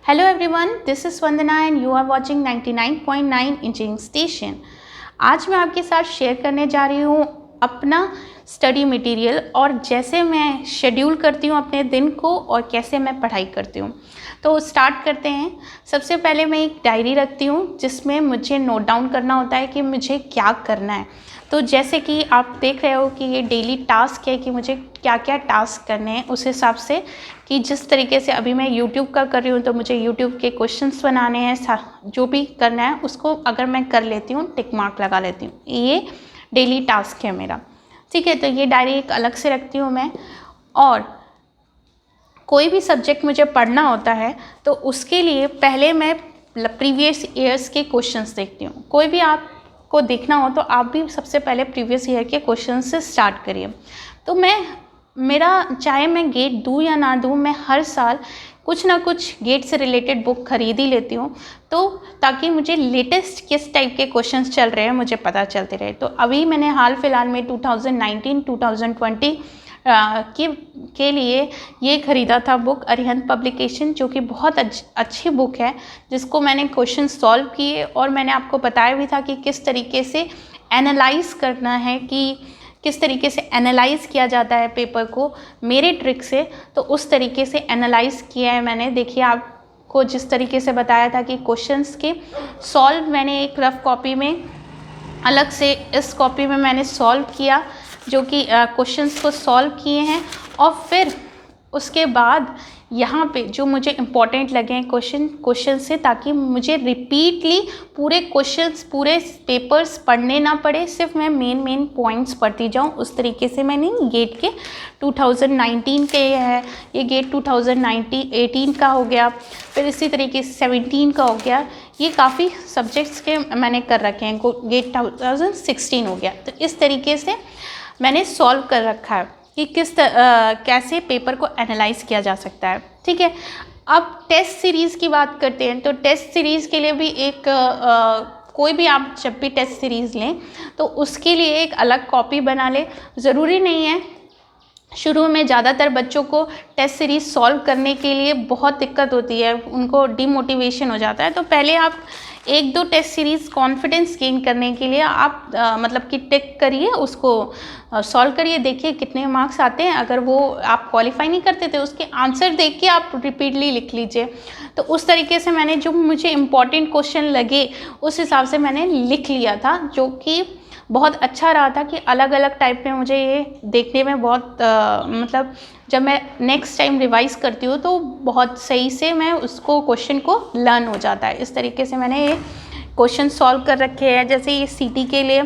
Hello everyone, this is Vandana and you are watching 99.9 engineering station. आज मैं आपके साथ शेयर करने जा रही हूँ अपना स्टडी मटेरियल और जैसे मैं शेड्यूल करती हूँ अपने दिन को और कैसे मैं पढ़ाई करती हूँ। तो स्टार्ट करते हैं। सबसे पहले मैं एक डायरी रखती हूँ जिसमें मुझे नोट डाउन करना होता है कि मुझे क्या करना है। तो जैसे कि आप देख रहे हो कि ये डेली टास्क है कि मुझे क्या क्या टास्क करने हैं, उस हिसाब से कि जिस तरीके से अभी मैं YouTube का कर रही हूँ तो मुझे YouTube के क्वेश्चंस बनाने हैं, जो भी करना है उसको अगर मैं कर लेती हूँ टिक मार्क लगा लेती हूँ। ये डेली टास्क है मेरा, ठीक है। तो ये डायरी एक अलग से रखती हूँ मैं। और कोई भी सब्जेक्ट मुझे पढ़ना होता है तो उसके लिए पहले मैं प्रीवियस ईयर्स के क्वेश्चंस देखती हूँ। कोई भी आपको देखना हो तो आप भी सबसे पहले प्रीवियस ईयर के क्वेश्चन से स्टार्ट करिए। तो मेरा चाहे मैं गेट दूँ या ना दूँ, मैं हर साल कुछ ना कुछ गेट से रिलेटेड बुक खरीद ही लेती हूँ, तो ताकि मुझे लेटेस्ट किस टाइप के क्वेश्चंस चल रहे हैं मुझे पता चलते रहे। तो अभी मैंने हाल फिलहाल में 2019-2020 के लिए ये ख़रीदा था बुक अरिहंत पब्लिकेशन, जो कि बहुत अच्छी बुक है, जिसको मैंने क्वेश्चन सॉल्व किए और मैंने आपको बताया भी था कि किस तरीके से एनालाइज करना है, कि किस तरीके से एनालाइज किया जाता है पेपर को मेरे ट्रिक से। तो उस तरीके से एनालाइज किया है मैंने। देखिए, आपको जिस तरीके से बताया था कि क्वेश्चंस के सॉल्व मैंने एक रफ कॉपी में अलग से इस कॉपी में मैंने सॉल्व किया, जो कि क्वेश्चंस को सॉल्व किए हैं। और फिर उसके बाद यहाँ पे जो मुझे इम्पॉर्टेंट लगे हैं क्वेश्चन से, ताकि मुझे रिपीटली पूरे क्वेश्चंस पूरे पेपर्स पढ़ने ना पड़े, सिर्फ मैं मेन पॉइंट्स पढ़ती जाऊँ। उस तरीके से मैंने गेट के 2019 के है, ये गेट 2018 का हो गया, फिर इसी तरीके से 17 का हो गया। ये काफ़ी सब्जेक्ट्स के मैंने कर रखे हैं। गेट 2016 हो गया। तो इस तरीके से मैंने सॉल्व कर रखा है कि कैसे पेपर को एनालाइज किया जा सकता है, ठीक है। अब टेस्ट सीरीज़ की बात करते हैं। तो टेस्ट सीरीज़ के लिए भी एक कोई भी आप जब भी टेस्ट सीरीज़ लें तो उसके लिए एक अलग कॉपी बना लें। ज़रूरी नहीं है, शुरू में ज़्यादातर बच्चों को टेस्ट सीरीज़ सॉल्व करने के लिए बहुत दिक्कत होती है, उनको डिमोटिवेशन हो जाता है। तो पहले आप एक दो टेस्ट सीरीज़ कॉन्फिडेंस गेन करने के लिए आप मतलब कि टिक करिए, उसको सॉल्व करिए, देखिए कितने मार्क्स आते हैं। अगर वो आप क्वालिफाई नहीं करते थे, उसके आंसर देख के आप रिपीटली लिख लीजिए। तो उस तरीके से मैंने जो मुझे इम्पॉर्टेंट क्वेश्चन लगे उस हिसाब से मैंने लिख लिया था, जो कि बहुत अच्छा रहा था कि अलग अलग टाइप में मुझे ये देखने में बहुत मतलब जब मैं नेक्स्ट टाइम रिवाइज़ करती हूँ तो बहुत सही से मैं उसको क्वेश्चन को लर्न हो जाता है। इस तरीके से मैंने ये क्वेश्चन सॉल्व कर रखे हैं। जैसे ये सीटी के लिए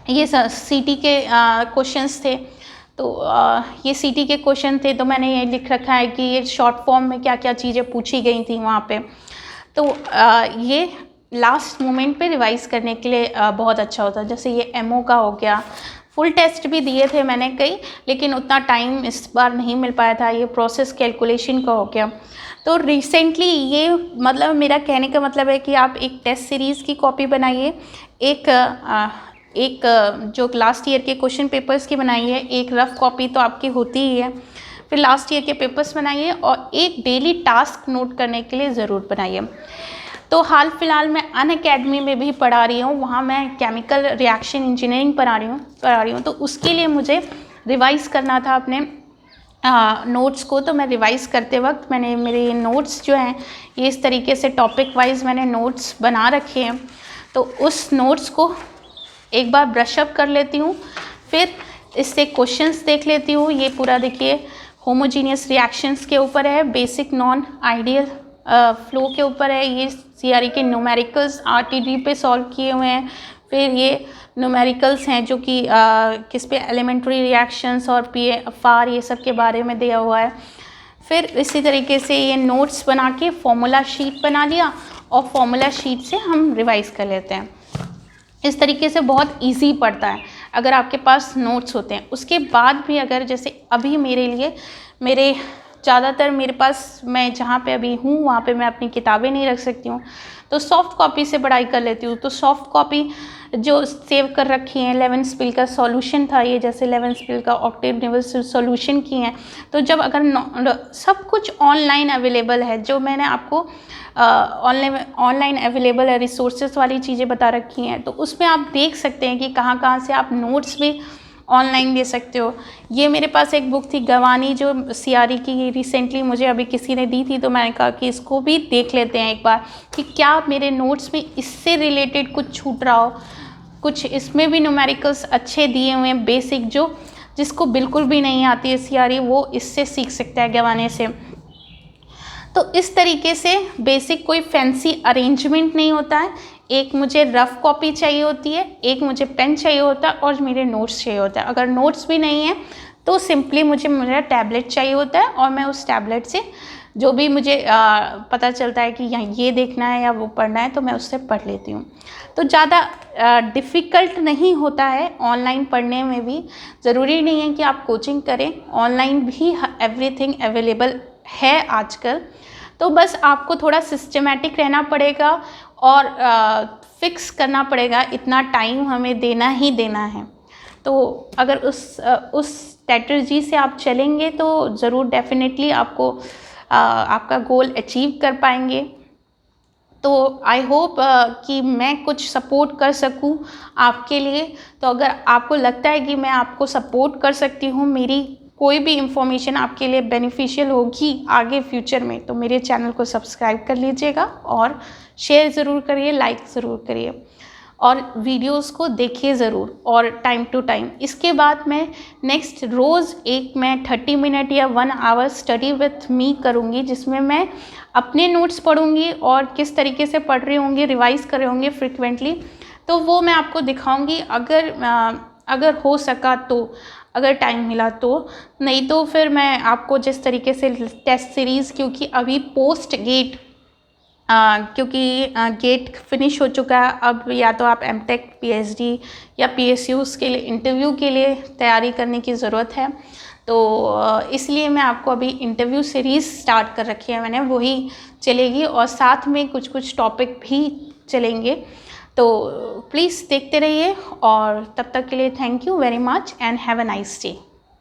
ये सीटी के क्वेश्चंस थे, तो ये सीटी के क्वेश्चन थे, तो मैंने ये लिख रखा है कि ये शॉर्ट फॉर्म में क्या क्या चीज़ें पूछी गई थी वहाँ पे। तो ये लास्ट मोमेंट पे रिवाइज़ करने के लिए बहुत अच्छा होता है। जैसे ये एमओ का हो गया, फुल टेस्ट भी दिए थे मैंने कई, लेकिन उतना टाइम इस बार नहीं मिल पाया था। ये प्रोसेस कैलकुलेशन का हो गया। तो रिसेंटली ये मतलब मेरा कहने का मतलब है कि आप एक टेस्ट सीरीज़ की कॉपी बनाइए, एक जो लास्ट ईयर के क्वेश्चन पेपर्स की बनाइए, एक रफ कॉपी तो आपकी होती ही है, फिर लास्ट ईयर के पेपर्स बनाइए और एक डेली टास्क नोट करने के लिए ज़रूर बनाइए। तो हाल फिलहाल मैं अनअकैडमी में भी पढ़ा रही हूँ, वहाँ मैं केमिकल रिएक्शन इंजीनियरिंग पढ़ा रही हूँ। तो उसके लिए मुझे रिवाइज़ करना था अपने नोट्स को। तो मैं रिवाइज़ करते वक्त मैंने मेरे नोट्स जो हैं ये इस तरीके से टॉपिक वाइज मैंने नोट्स बना रखे हैं। तो उस नोट्स को एक बार ब्रशअप कर लेती हूँ, फिर इससे क्वेश्चंस देख लेती हूँ। ये पूरा देखिए होमोजीनियस रिएक्शंस के ऊपर है, बेसिक नॉन आइडियल फ्लो के ऊपर है, ये सीआरई के न्यूमेरिकल्स आरटीडी पे सॉल्व किए हुए हैं। फिर ये न्यूमेरिकल्स हैं जो कि किस पे एलिमेंट्री रिएक्शंस और पीएफआर ये सब के बारे में दिया हुआ है। फिर इसी तरीके से ये नोट्स बना के फॉर्मूला शीट बना लिया और फॉर्मूला शीट से हम रिवाइज़ कर लेते हैं। इस तरीके से बहुत इजी पड़ता है अगर आपके पास नोट्स होते हैं। उसके बाद भी अगर जैसे अभी मेरे ज़्यादातर मेरे पास, मैं जहाँ पे अभी हूँ वहाँ पे मैं अपनी किताबें नहीं रख सकती हूँ, तो सॉफ्ट कॉपी से पढ़ाई कर लेती हूँ। तो सॉफ्ट कॉपी जो सेव कर रखी हैं, लेवेंसपिल का सॉल्यूशन था ये, जैसे लेवेंसपिल का ऑक्टेव निबल सॉल्यूशन किए हैं। तो जब अगर सब कुछ ऑनलाइन अवेलेबल है, जो मैंने आपको ऑनलाइन अवेलेबल है, रिसोर्सेज वाली चीज़ें बता रखी हैं, तो उसमें आप देख सकते हैं कि कहाँ कहाँ से आप नोट्स भी ऑनलाइन ले सकते हो। ये मेरे पास एक बुक थी गवानी, जो CRE की रिसेंटली मुझे अभी किसी ने दी थी, तो मैंने कहा कि इसको भी देख लेते हैं एक बार कि क्या मेरे नोट्स में इससे रिलेटेड कुछ छूट रहा हो। कुछ इसमें भी न्यूमेरिकल्स अच्छे दिए हुए हैं, बेसिक, जो जिसको बिल्कुल भी नहीं आती है CRE, वो इससे सीख सकता है गवाने से। तो इस तरीके से बेसिक कोई फैंसी अरेंजमेंट नहीं होता है। एक मुझे रफ़ कॉपी चाहिए होती है, एक मुझे पेन चाहिए होता है, और मेरे नोट्स चाहिए होता है। अगर नोट्स भी नहीं है तो सिंपली मुझे मेरा टैबलेट चाहिए होता है, और मैं उस टैबलेट से जो भी मुझे पता चलता है कि यहाँ ये देखना है या वो पढ़ना है, तो मैं उससे पढ़ लेती हूँ। तो ज़्यादा डिफ़िकल्ट नहीं होता है ऑनलाइन पढ़ने में भी। ज़रूरी नहीं है कि आप कोचिंग करें, ऑनलाइन भी एवरीथिंग अवेलेबल है आजकल। तो बस आपको थोड़ा सिस्टमेटिक रहना पड़ेगा और फिक्स करना पड़ेगा, इतना टाइम हमें देना ही देना है। तो अगर उस स्ट्रैटेजी से आप चलेंगे तो ज़रूर डेफिनेटली आपको आपका गोल अचीव कर पाएंगे। तो आई होप कि मैं कुछ सपोर्ट कर सकूं आपके लिए। तो अगर आपको लगता है कि मैं आपको सपोर्ट कर सकती हूं, मेरी कोई भी इंफॉर्मेशन आपके लिए बेनिफिशियल होगी आगे फ्यूचर में, तो मेरे चैनल को सब्सक्राइब कर लीजिएगा और शेयर ज़रूर करिए, लाइक ज़रूर करिए, और वीडियोस को देखिए ज़रूर, और टाइम टू टाइम। इसके बाद मैं नेक्स्ट रोज़ मैं 30 मिनट या 1 आवर स्टडी विथ मी करूँगी, जिसमें मैं अपने नोट्स पढ़ूँगी और किस तरीके से पढ़ रही होंगी, रिवाइज़ कर रहे होंगे फ्रिक्वेंटली, तो वो मैं आपको दिखाऊँगी अगर हो सका तो, अगर टाइम मिला तो। नहीं तो फिर मैं आपको जिस तरीके से टेस्ट सीरीज़, क्योंकि अभी पोस्ट गेट क्योंकि गेट फिनिश हो चुका है, अब या तो आप MTech, PhD या PSUs के लिए इंटरव्यू के लिए तैयारी करने की ज़रूरत है। तो इसलिए मैं आपको अभी इंटरव्यू सीरीज़ स्टार्ट कर रखी है मैंने, वही चलेगी, और साथ में कुछ कुछ टॉपिक भी चलेंगे। तो प्लीज़ देखते रहिए, और तब तक के लिए thank you very much and have a nice day.